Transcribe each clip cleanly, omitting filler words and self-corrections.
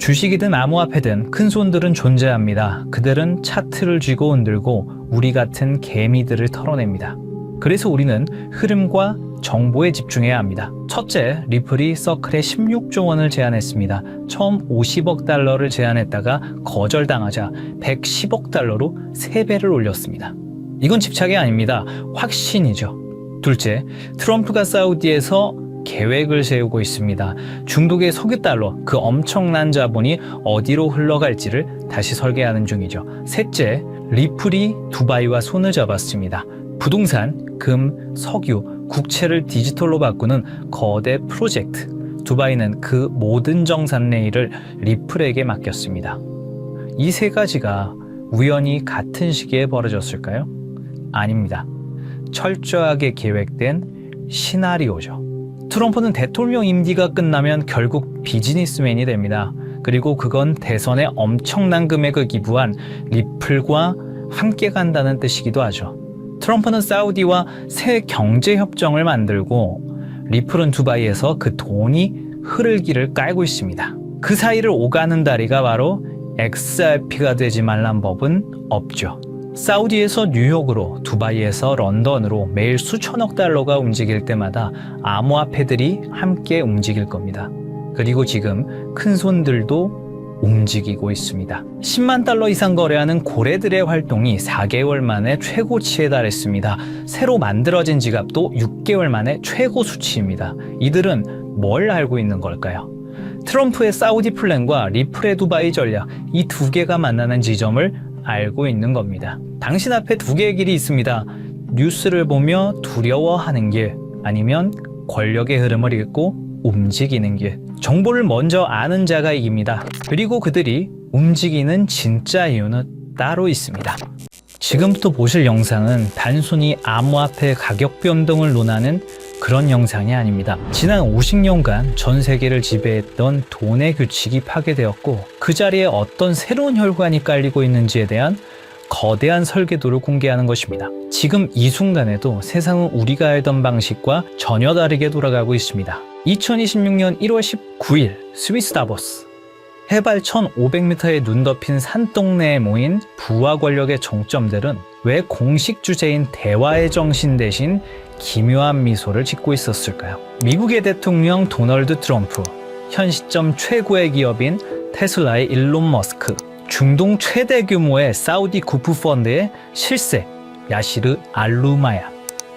주식이든 암호화폐든 큰손들은 존재합니다. 그들은 차트를 쥐고 흔들고 우리 같은 개미들을 털어냅니다. 그래서 우리는 흐름과 정보에 집중해야 합니다. 첫째, 리플이 서클에 16조 원을 제안했습니다. 처음 50억 달러를 제안했다가 거절당하자 110억 달러로 3배를 올렸습니다. 이건 집착이 아닙니다. 확신이죠. 둘째, 트럼프가 사우디에서 계획을 세우고 있습니다. 중동의 석유 달러, 그 엄청난 자본이 어디로 흘러갈지를 다시 설계하는 중이죠. 셋째, 리플이 두바이와 손을 잡았습니다. 부동산, 금, 석유, 국채를 디지털로 바꾸는 거대 프로젝트. 두바이는 그 모든 정산례일을 리플에게 맡겼습니다. 이 세 가지가 우연히 같은 시기에 벌어졌을까요? 아닙니다. 철저하게 계획된 시나리오죠. 트럼프는 대통령 임기가 끝나면 결국 비즈니스맨이 됩니다. 그리고 그건 대선에 엄청난 금액을 기부한 리플과 함께 간다는 뜻이기도 하죠. 트럼프는 사우디와 새 경제협정을 만들고 리플은 두바이에서 그 돈이 흐를 길을 깔고 있습니다. 그 사이를 오가는 다리가 바로 XRP가 되지 말란 법은 없죠. 사우디에서 뉴욕으로, 두바이에서 런던으로 매일 수천억 달러가 움직일 때마다 암호화폐들이 함께 움직일 겁니다. 그리고 지금 큰손들도 움직이고 있습니다. 10만 달러 이상 거래하는 고래들의 활동이 4개월 만에 최고치에 달했습니다. 새로 만들어진 지갑도 6개월 만에 최고 수치입니다. 이들은 뭘 알고 있는 걸까요? 트럼프의 사우디 플랜과 리플의 두바이 전략, 이 두 개가 만나는 지점을 알고 있는 겁니다. 당신 앞에 두 개의 길이 있습니다. 뉴스를 보며 두려워하는 길, 아니면 권력의 흐름을 읽고 움직이는 길. 정보를 먼저 아는 자가 이깁니다. 그리고 그들이 움직이는 진짜 이유는 따로 있습니다. 지금부터 보실 영상은 단순히 암호화폐 가격 변동을 논하는 그런 영상이 아닙니다. 지난 50년간 전 세계를 지배했던 돈의 규칙이 파괴되었고 그 자리에 어떤 새로운 혈관이 깔리고 있는지에 대한 거대한 설계도를 공개하는 것입니다. 지금 이 순간에도 세상은 우리가 알던 방식과 전혀 다르게 돌아가고 있습니다. 2026년 1월 19일 스위스 다보스. 해발 1500m의 눈 덮인 산동네에 모인 부와 권력의 정점들은 왜 공식 주제인 대화의 정신 대신 기묘한 미소를 짓고 있었을까요? 미국의 대통령 도널드 트럼프, 현 시점 최고의 기업인 테슬라의 일론 머스크, 중동 최대 규모의 사우디 구프 펀드의 실세 야시르 알루마야,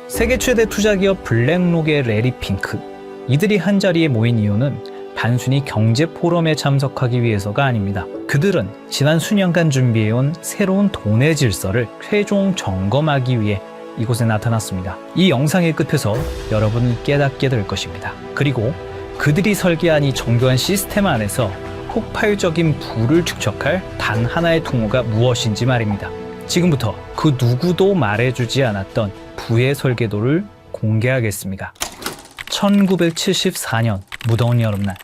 세계 최대 투자기업 블랙록의 레리 핑크. 이들이 한자리에 모인 이유는 단순히 경제 포럼에 참석하기 위해서가 아닙니다. 그들은 지난 수년간 준비해온 새로운 돈의 질서를 최종 점검하기 위해 이곳에 나타났습니다. 이 영상의 끝에서 여러분은 깨닫게 될 것입니다. 그리고 그들이 설계한 이 정교한 시스템 안에서 폭발적인 부를 축적할 단 하나의 통로가 무엇인지 말입니다. 지금부터 그 누구도 말해주지 않았던 부의 설계도를 공개하겠습니다. 1974년 무더운 여름날,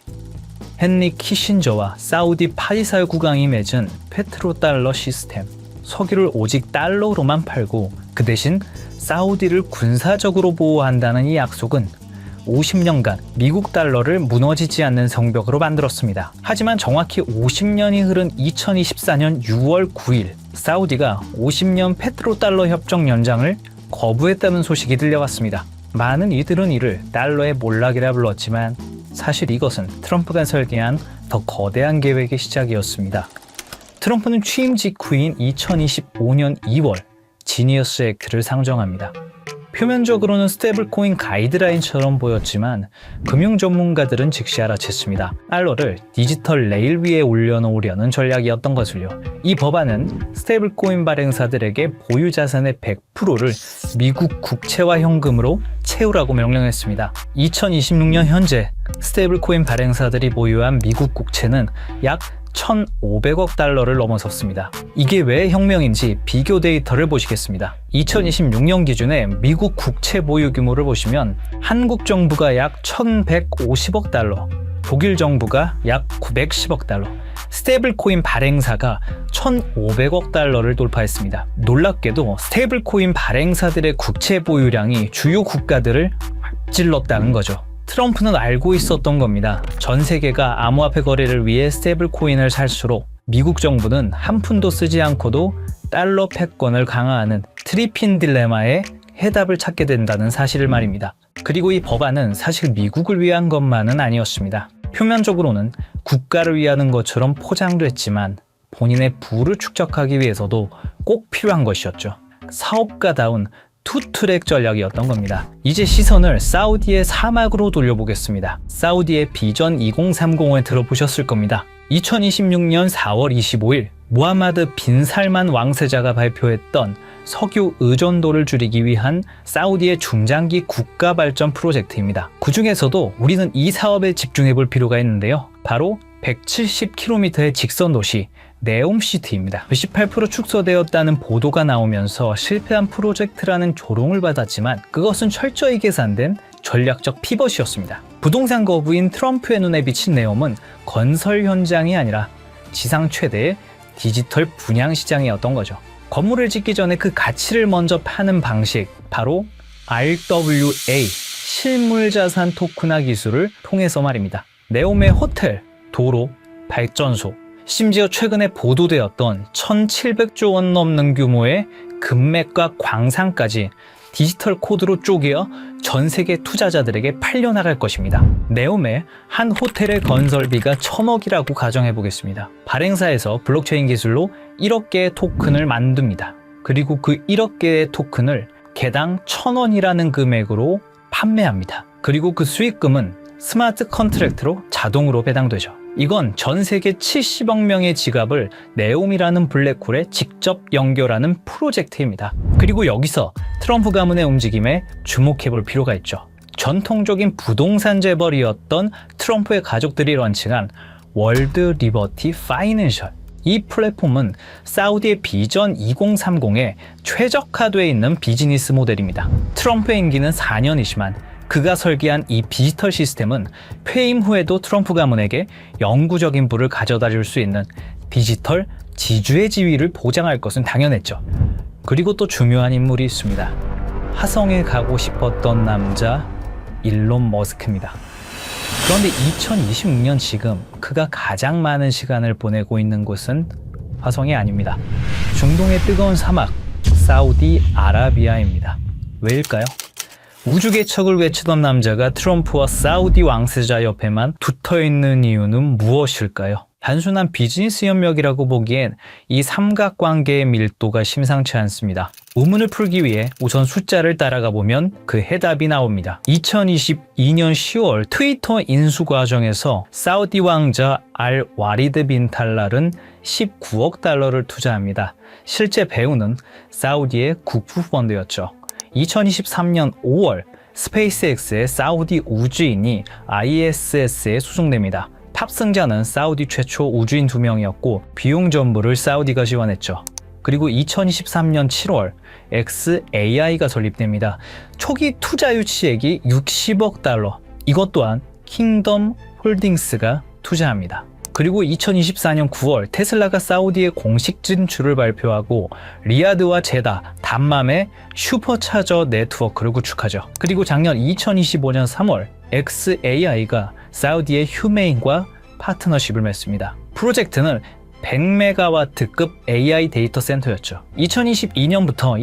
헨리 키신저와 사우디 파리살 국왕이 맺은 페트로달러 시스템. 석유를 오직 달러로만 팔고 그 대신 사우디를 군사적으로 보호한다는 이 약속은 50년간 미국 달러를 무너지지 않는 성벽으로 만들었습니다. 하지만 정확히 50년이 흐른 2024년 6월 9일 사우디가 50년 페트로달러 협정 연장을 거부했다는 소식이 들려왔습니다. 많은 이들은 이를 달러의 몰락이라 불렀지만 사실 이것은 트럼프가 설계한 더 거대한 계획의 시작이었습니다. 트럼프는 취임 직후인 2025년 2월 지니어스 액트를 상정합니다. 표면적으로는 스테이블코인 가이드라인처럼 보였지만 금융 전문가들은 즉시 알아챘습니다. 달러를 디지털 레일 위에 올려놓으려는 전략이었던 것을요. 이 법안은 스테이블코인 발행사들에게 보유 자산의 100%를 미국 국채와 현금으로 채우라고 명령했습니다. 2026년 현재 스테이블코인 발행사들이 보유한 미국 국채는 약 1,500억 달러를 넘어섰습니다. 이게 왜 혁명인지 비교 데이터를 보시겠습니다. 2026년 기준의 미국 국채 보유 규모를 보시면 한국 정부가 약 1,150억 달러, 독일 정부가 약 910억 달러, 스테이블코인 발행사가 1,500억 달러를 돌파했습니다. 놀랍게도 스테이블코인 발행사들의 국채 보유량이 주요 국가들을 찔렀다는 거죠. 트럼프는 알고 있었던 겁니다. 전 세계가 암호화폐 거래를 위해 스테이블 코인을 살수록 미국 정부는 한 푼도 쓰지 않고도 달러 패권을 강화하는 트리핀 딜레마에 해답을 찾게 된다는 사실을 말입니다. 그리고 이 법안은 사실 미국을 위한 것만은 아니었습니다. 표면적으로는 국가를 위하는 것처럼 포장됐지만 본인의 부를 축적하기 위해서도 꼭 필요한 것이었죠. 사업가다운 투트랙 전략이었던 겁니다. 이제 시선을 사우디의 사막으로 돌려보겠습니다. 사우디의 비전 2030을 들어보셨을 겁니다. 2026년 4월 25일 무하마드 빈 살만 왕세자가 발표했던 석유 의존도를 줄이기 위한 사우디의 중장기 국가 발전 프로젝트입니다. 그 중에서도 우리는 이 사업에 집중해 볼 필요가 있는데요. 바로 170km의 직선 도시 네옴시티입니다. 18% 축소되었다는 보도가 나오면서 실패한 프로젝트라는 조롱을 받았지만 그것은 철저히 계산된 전략적 피벗이었습니다. 부동산 거부인 트럼프의 눈에 비친 네옴은 건설 현장이 아니라 지상 최대의 디지털 분양 시장이었던 거죠. 건물을 짓기 전에 그 가치를 먼저 파는 방식, 바로 RWA, 실물자산 토큰화 기술을 통해서 말입니다. 네옴의 호텔, 도로, 발전소, 심지어 최근에 보도되었던 1,700조 원 넘는 규모의 금맥과 광산까지 디지털 코드로 쪼개어 전 세계 투자자들에게 팔려나갈 것입니다. 네옴의 한 호텔의 건설비가 1,000억이라고 가정해 보겠습니다. 발행사에서 블록체인 기술로 1억 개의 토큰을 만듭니다. 그리고 그 1억 개의 토큰을 개당 1,000원이라는 금액으로 판매합니다. 그리고 그 수익금은 스마트 컨트랙트로 자동으로 배당되죠. 이건 전 세계 70억 명의 지갑을 네옴이라는 블랙홀에 직접 연결하는 프로젝트입니다. 그리고 여기서 트럼프 가문의 움직임에 주목해 볼 필요가 있죠. 전통적인 부동산 재벌이었던 트럼프의 가족들이 런칭한 월드 리버티 파이낸셜. 이 플랫폼은 사우디의 비전 2030에 최적화되어 있는 비즈니스 모델입니다. 트럼프의 임기는 4년이지만 그가 설계한 이 디지털 시스템은 퇴임 후에도 트럼프 가문에게 영구적인 부를 가져다 줄 수 있는 디지털 지주의 지위를 보장할 것은 당연했죠. 그리고 또 중요한 인물이 있습니다. 화성에 가고 싶었던 남자 일론 머스크입니다. 그런데 2026년 지금 그가 가장 많은 시간을 보내고 있는 곳은 화성이 아닙니다. 중동의 뜨거운 사막 사우디아라비아입니다. 왜일까요? 우주 개척을 외치던 남자가 트럼프와 사우디 왕세자 옆에만 붙어있는 이유는 무엇일까요? 단순한 비즈니스 협력이라고 보기엔 이 삼각관계의 밀도가 심상치 않습니다. 의문을 풀기 위해 우선 숫자를 따라가 보면 그 해답이 나옵니다. 2022년 10월 트위터 인수 과정에서 사우디 왕자 알 와리드 빈 탈랄은 19억 달러를 투자합니다. 실제 배우는 사우디의 국부 펀드였죠. 2023년 5월 스페이스X의 사우디 우주인이 ISS에 수송됩니다. 탑승자는 사우디 최초 우주인 2명이었고 비용 전부를 사우디가 지원했죠. 그리고 2023년 7월 xAI가 설립됩니다. 초기 투자 유치액이 60억 달러. 이것 또한 킹덤 홀딩스가 투자합니다. 그리고 2024년 9월 테슬라가 사우디의 공식 진출을 발표하고 리야드와 제다, 담맘의 슈퍼차저 네트워크를 구축하죠. 그리고 작년 2025년 3월 xAI가 사우디의 휴메인과 파트너십을 맺습니다. 프로젝트는 100메가와트급 AI 데이터 센터였죠. 2022년부터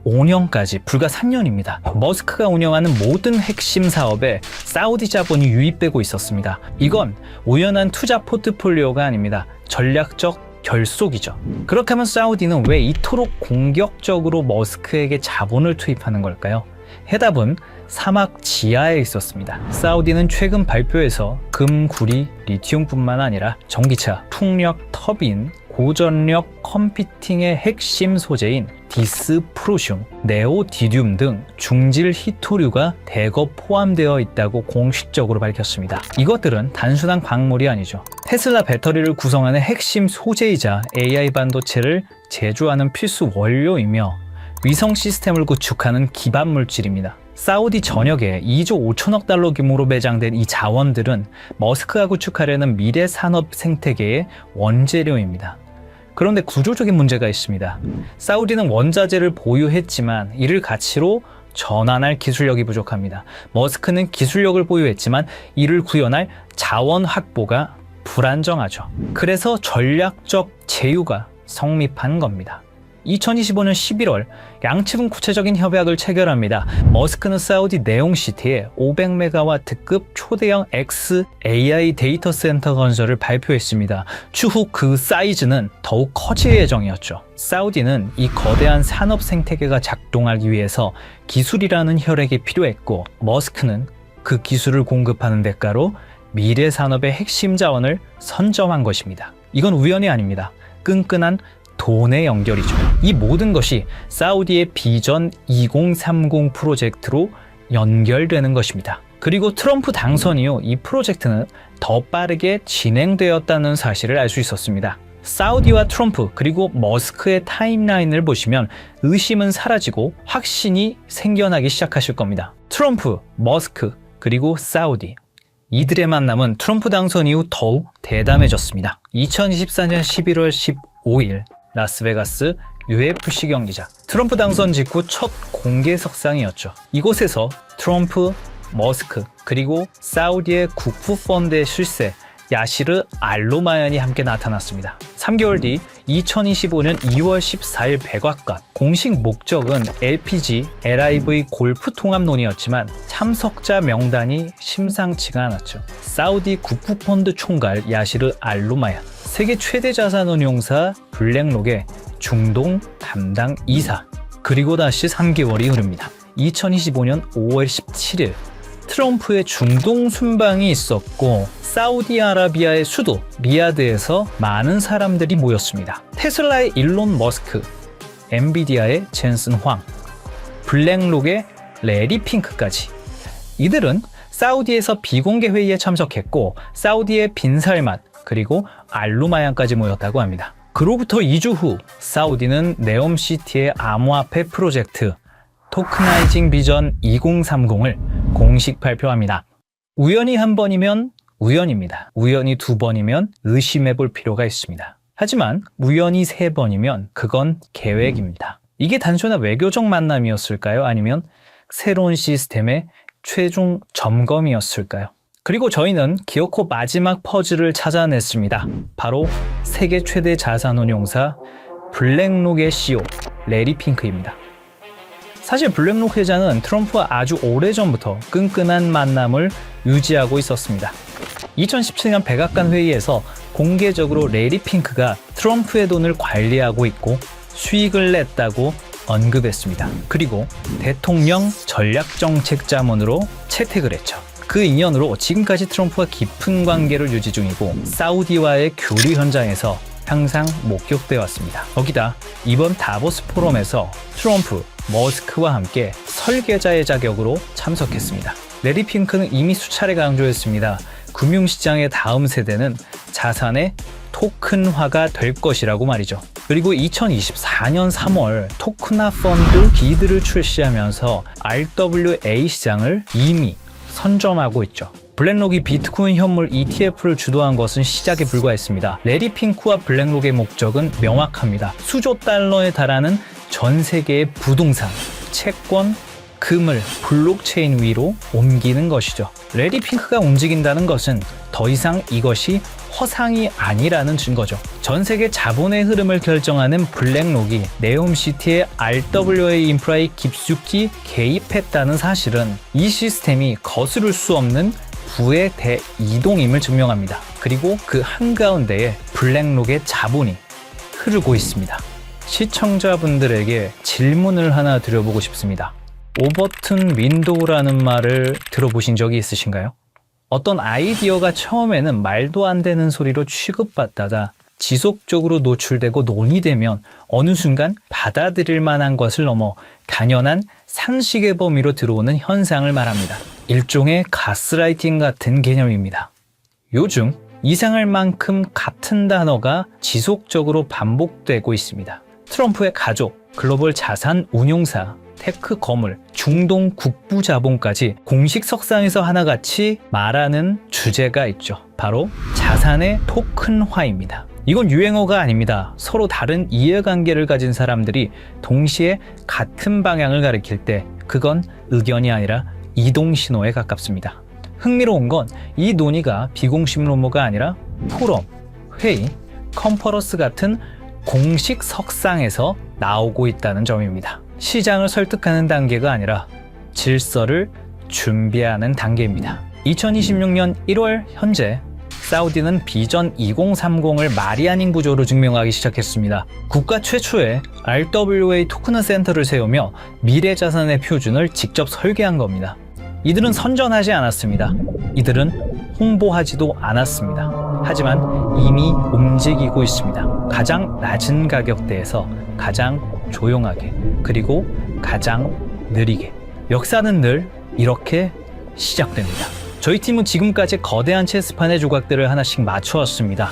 2025년까지 불과 3년입니다. 머스크가 운영하는 모든 핵심 사업에 사우디 자본이 유입되고 있었습니다. 이건 우연한 투자 포트폴리오가 아닙니다. 전략적 결속이죠. 그렇게 하면 사우디는 왜 이토록 공격적으로 머스크에게 자본을 투입하는 걸까요? 해답은 사막 지하에 있었습니다. 사우디는 최근 발표에서 금, 구리, 리튬뿐만 아니라 전기차, 풍력, 터빈, 고전력 컴퓨팅의 핵심 소재인 디스프로슘, 네오디듐 등 중질 히토류가 대거 포함되어 있다고 공식적으로 밝혔습니다. 이것들은 단순한 광물이 아니죠. 테슬라 배터리를 구성하는 핵심 소재이자 AI 반도체를 제조하는 필수 원료이며 위성 시스템을 구축하는 기반 물질입니다. 사우디 전역에 2조 5천억 달러 규모로 매장된 이 자원들은 머스크가 구축하려는 미래 산업 생태계의 원재료입니다. 그런데 구조적인 문제가 있습니다. 사우디는 원자재를 보유했지만 이를 가치로 전환할 기술력이 부족합니다. 머스크는 기술력을 보유했지만 이를 구현할 자원 확보가 불안정하죠. 그래서 전략적 제휴가 성립한 겁니다. 2025년 11월 양측은 구체적인 협약을 체결합니다. 머스크는 사우디 네옴시티에 500메가와트급 초대형 XAI 데이터 센터 건설을 발표했습니다. 추후 그 사이즈는 더욱 커질 예정이었죠. 사우디는 이 거대한 산업 생태계가 작동하기 위해서 기술이라는 혈액이 필요했고, 머스크는 그 기술을 공급하는 대가로 미래 산업의 핵심 자원을 선점한 것입니다. 이건 우연이 아닙니다. 끈끈한 돈의 연결이죠. 이 모든 것이 사우디의 비전 2030 프로젝트로 연결되는 것입니다. 그리고 트럼프 당선 이후 이 프로젝트는 더 빠르게 진행되었다는 사실을 알 수 있었습니다. 사우디와 트럼프 그리고 머스크의 타임라인을 보시면 의심은 사라지고 확신이 생겨나기 시작하실 겁니다. 트럼프, 머스크, 그리고 사우디. 이들의 만남은 트럼프 당선 이후 더욱 대담해졌습니다. 2024년 11월 15일 라스베가스 UFC 경기장. 트럼프 당선 직후 첫 공개 석상이었죠. 이곳에서 트럼프, 머스크, 그리고 사우디의 국부 펀드의 실세 야시르 알로마얀이 함께 나타났습니다. 3개월 뒤 2025년 2월 14일 백악관. 공식 목적은 LPG, LIV 골프 통합론이었지만 참석자 명단이 심상치가 않았죠. 사우디 국부 펀드 총괄 야시르 알로마얀, 세계 최대 자산운용사 블랙록의 중동 담당 이사. 그리고 다시 3개월이 흐릅니다. 2025년 5월 17일 트럼프의 중동 순방이 있었고, 사우디아라비아의 수도 리야드에서 많은 사람들이 모였습니다. 테슬라의 일론 머스크, 엔비디아의 젠슨 황, 블랙록의 레리 핑크까지. 이들은 사우디에서 비공개 회의에 참석했고, 사우디의 빈살만 그리고 알루마얀까지 모였다고 합니다. 그로부터 2주 후 사우디는 네옴시티의 암호화폐 프로젝트 토크나이징 비전 2030을 공식 발표합니다. 우연히 한 번이면 우연입니다. 우연히 두 번이면 의심해 볼 필요가 있습니다. 하지만 우연히 세 번이면 그건 계획입니다. 이게 단순한 외교적 만남이었을까요? 아니면 새로운 시스템의 최종 점검이었을까요? 그리고 저희는 기어코 마지막 퍼즐을 찾아냈습니다. 바로 세계 최대 자산운용사 블랙록의 CEO 레리 핑크입니다. 사실 블랙록 회장은 트럼프와 아주 오래전부터 끈끈한 만남을 유지하고 있었습니다. 2017년 백악관 회의에서 공개적으로 레리 핑크가 트럼프의 돈을 관리하고 있고 수익을 냈다고 언급했습니다. 그리고 대통령 전략정책자문으로 채택을 했죠. 그 인연으로 지금까지 트럼프와 깊은 관계를 유지 중이고, 사우디와의 교류 현장에서 항상 목격되어 왔습니다. 거기다 이번 다보스 포럼에서 트럼프, 머스크와 함께 설계자의 자격으로 참석했습니다. 레리 핑크는 이미 수차례 강조했습니다. 금융시장의 다음 세대는 자산의 토큰화가 될 것이라고 말이죠. 그리고 2024년 3월 토크나 펀드 비드를 출시하면서 RWA 시장을 이미 선점하고 있죠. 블랙록이 비트코인 현물 ETF를 주도한 것은 시작에 불과했습니다. 레리 핑크와 블랙록의 목적은 명확합니다. 수조 달러에 달하는 전 세계의 부동산, 채권, 금을 블록체인 위로 옮기는 것이죠. 레리 핑크가 움직인다는 것은 더 이상 이것이 허상이 아니라는 증거죠. 전 세계 자본의 흐름을 결정하는 블랙록이 네옴시티의 RWA 인프라에 깊숙이 개입했다는 사실은 이 시스템이 거스를 수 없는 부의 대이동임을 증명합니다. 그리고 그 한가운데에 블랙록의 자본이 흐르고 있습니다. 시청자분들에게 질문을 하나 드려보고 싶습니다. 오버튼 윈도우라는 말을 들어보신 적이 있으신가요? 어떤 아이디어가 처음에는 말도 안 되는 소리로 취급받다가 지속적으로 노출되고 논의되면 어느 순간 받아들일 만한 것을 넘어 당연한 상식의 범위로 들어오는 현상을 말합니다. 일종의 가스라이팅 같은 개념입니다. 요즘 이상할 만큼 같은 단어가 지속적으로 반복되고 있습니다. 트럼프의 가족, 글로벌 자산 운용사, 테크 거물, 중동 국부 자본까지 공식 석상에서 하나같이 말하는 주제가 있죠. 바로 자산의 토큰화입니다. 이건 유행어가 아닙니다. 서로 다른 이해관계를 가진 사람들이 동시에 같은 방향을 가리킬 때 그건 의견이 아니라 이동신호에 가깝습니다. 흥미로운 건 이 논의가 비공식 루머가 아니라 포럼, 회의, 컨퍼런스 같은 공식 석상에서 나오고 있다는 점입니다. 시장을 설득하는 단계가 아니라 질서를 준비하는 단계입니다. 2026년 1월 현재 사우디는 비전 2030을 말이 아닌 구조로 증명하기 시작했습니다. 국가 최초의 RWA 토큰 센터를 세우며 미래 자산의 표준을 직접 설계한 겁니다. 이들은 선전하지 않았습니다. 이들은 홍보하지도 않았습니다. 하지만 이미 움직이고 있습니다. 가장 낮은 가격대에서 가장 조용하게, 그리고 가장 느리게. 역사는 늘 이렇게 시작됩니다. 저희 팀은 지금까지 거대한 체스판의 조각들을 하나씩 맞춰왔습니다.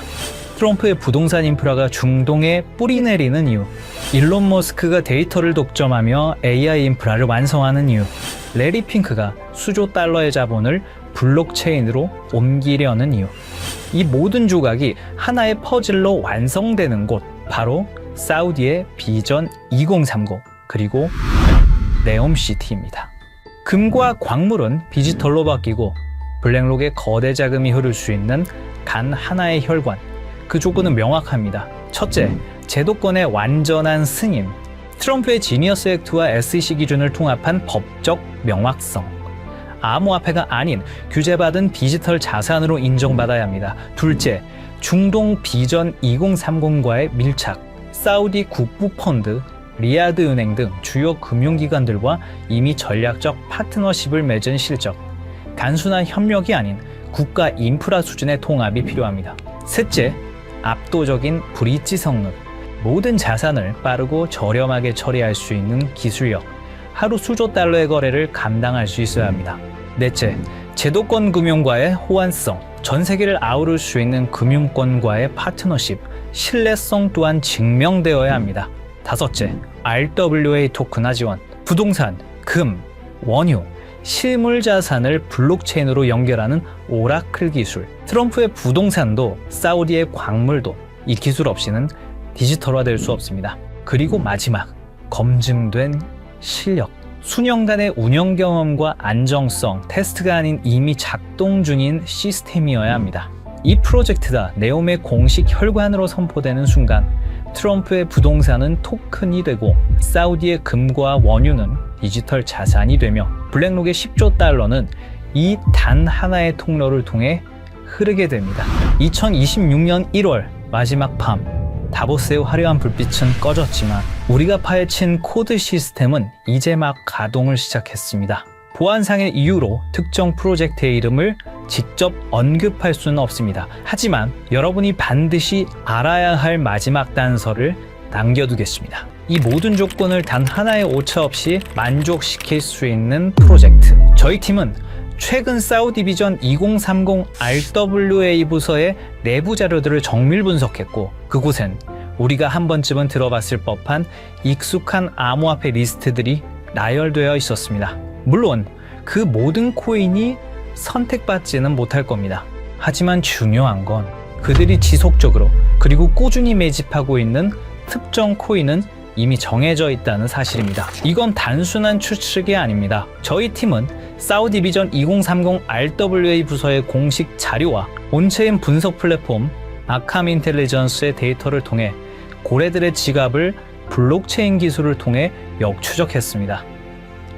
트럼프의 부동산 인프라가 중동에 뿌리 내리는 이유, 일론 머스크가 데이터를 독점하며 AI 인프라를 완성하는 이유, 레리 핑크가 수조 달러의 자본을 블록체인으로 옮기려는 이유. 이 모든 조각이 하나의 퍼즐로 완성되는 곳, 바로 사우디의 비전 2030, 그리고 네옴시티입니다. 금과 광물은 디지털로 바뀌고 블랙록에 거대 자금이 흐를 수 있는 단 하나의 혈관, 그 조건은 명확합니다. 첫째, 제도권의 완전한 승인. 트럼프의 지니어스 액트와 SEC 기준을 통합한 법적 명확성. 암호화폐가 아닌 규제받은 디지털 자산으로 인정받아야 합니다. 둘째, 중동 비전 2030과의 밀착. 사우디 국부펀드, 리야드 은행 등 주요 금융기관들과 이미 전략적 파트너십을 맺은 실적. 단순한 협력이 아닌 국가 인프라 수준의 통합이 필요합니다. 셋째, 압도적인 브릿지 성능. 모든 자산을 빠르고 저렴하게 처리할 수 있는 기술력. 하루 수조 달러의 거래를 감당할 수 있어야 합니다. 넷째, 제도권 금융과의 호환성. 전 세계를 아우를 수 있는 금융권과의 파트너십. 신뢰성 또한 증명되어야 합니다. 다섯째, RWA 토큰화 지원. 부동산, 금, 원유, 실물 자산을 블록체인으로 연결하는 오라클 기술. 트럼프의 부동산도 사우디의 광물도 이 기술 없이는 디지털화될 수 없습니다. 그리고 마지막, 검증된 실력. 수년간의 운영 경험과 안정성, 테스트가 아닌 이미 작동 중인 시스템이어야 합니다. 이 프로젝트가 네옴의 공식 혈관으로 선포되는 순간 트럼프의 부동산은 토큰이 되고 사우디의 금과 원유는 디지털 자산이 되며 블랙록의 10조 달러는 이 단 하나의 통로를 통해 흐르게 됩니다. 2026년 1월 마지막 밤, 다보스의 화려한 불빛은 꺼졌지만 우리가 파헤친 코드 시스템은 이제 막 가동을 시작했습니다. 보안상의 이유로 특정 프로젝트의 이름을 직접 언급할 수는 없습니다. 하지만 여러분이 반드시 알아야 할 마지막 단서를 남겨두겠습니다. 이 모든 조건을 단 하나의 오차 없이 만족시킬 수 있는 프로젝트. 저희 팀은 최근 사우디 비전 2030 RWA 부서의 내부 자료들을 정밀 분석했고 그곳엔 우리가 한 번쯤은 들어봤을 법한 익숙한 암호화폐 리스트들이 나열되어 있었습니다. 물론 그 모든 코인이 선택받지는 못할 겁니다. 하지만 중요한 건 그들이 지속적으로 그리고 꾸준히 매집하고 있는 특정 코인은 이미 정해져 있다는 사실입니다. 이건 단순한 추측이 아닙니다. 저희 팀은 사우디 비전 2030 RWA 부서의 공식 자료와 온체인 분석 플랫폼 아캄 인텔리전스의 데이터를 통해 고래들의 지갑을 블록체인 기술을 통해 역추적했습니다.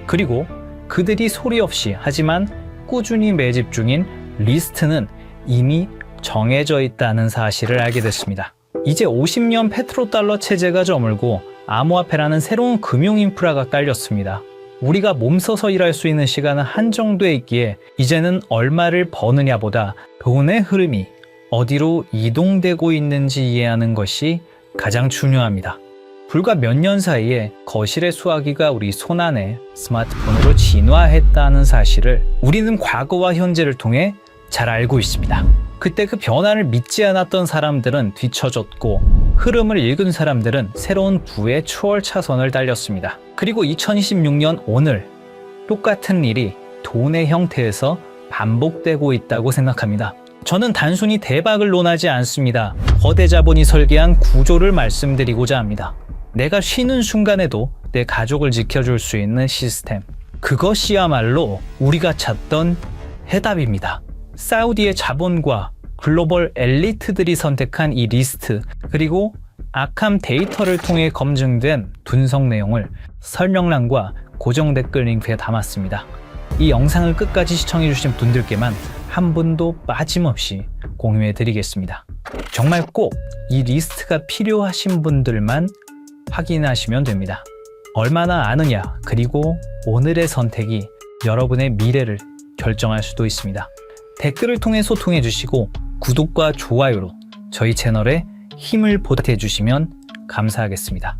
그리고 그들이 소리 없이 하지만 꾸준히 매집 중인 리스트는 이미 정해져 있다는 사실을 알게 됐습니다. 이제 50년 페트로달러 체제가 저물고 암호화폐라는 새로운 금융 인프라가 깔렸습니다. 우리가 몸서서 일할 수 있는 시간은 한정돼 있기에 이제는 얼마를 버느냐보다 돈의 흐름이 어디로 이동되고 있는지 이해하는 것이 가장 중요합니다. 불과 몇 년 사이에 거실의 수화기가 우리 손안에 스마트폰으로 진화했다는 사실을 우리는 과거와 현재를 통해 잘 알고 있습니다. 그때 그 변화를 믿지 않았던 사람들은 뒤처졌고 흐름을 읽은 사람들은 새로운 부의 추월 차선을 달렸습니다. 그리고 2026년 오늘 똑같은 일이 돈의 형태에서 반복되고 있다고 생각합니다. 저는 단순히 대박을 논하지 않습니다. 거대 자본이 설계한 구조를 말씀드리고자 합니다. 내가 쉬는 순간에도 내 가족을 지켜줄 수 있는 시스템. 그것이야말로 우리가 찾던 해답입니다. 사우디의 자본과 글로벌 엘리트들이 선택한 이 리스트, 그리고 아캄 데이터를 통해 검증된 분석 내용을 설명란과 고정 댓글 링크에 담았습니다. 이 영상을 끝까지 시청해주신 분들께만 한 분도 빠짐없이 공유해드리겠습니다. 정말 꼭 이 리스트가 필요하신 분들만 확인하시면 됩니다. 얼마나 아느냐, 그리고 오늘의 선택이 여러분의 미래를 결정할 수도 있습니다. 댓글을 통해 소통해 주시고 구독과 좋아요로 저희 채널에 힘을 보태주시면 감사하겠습니다.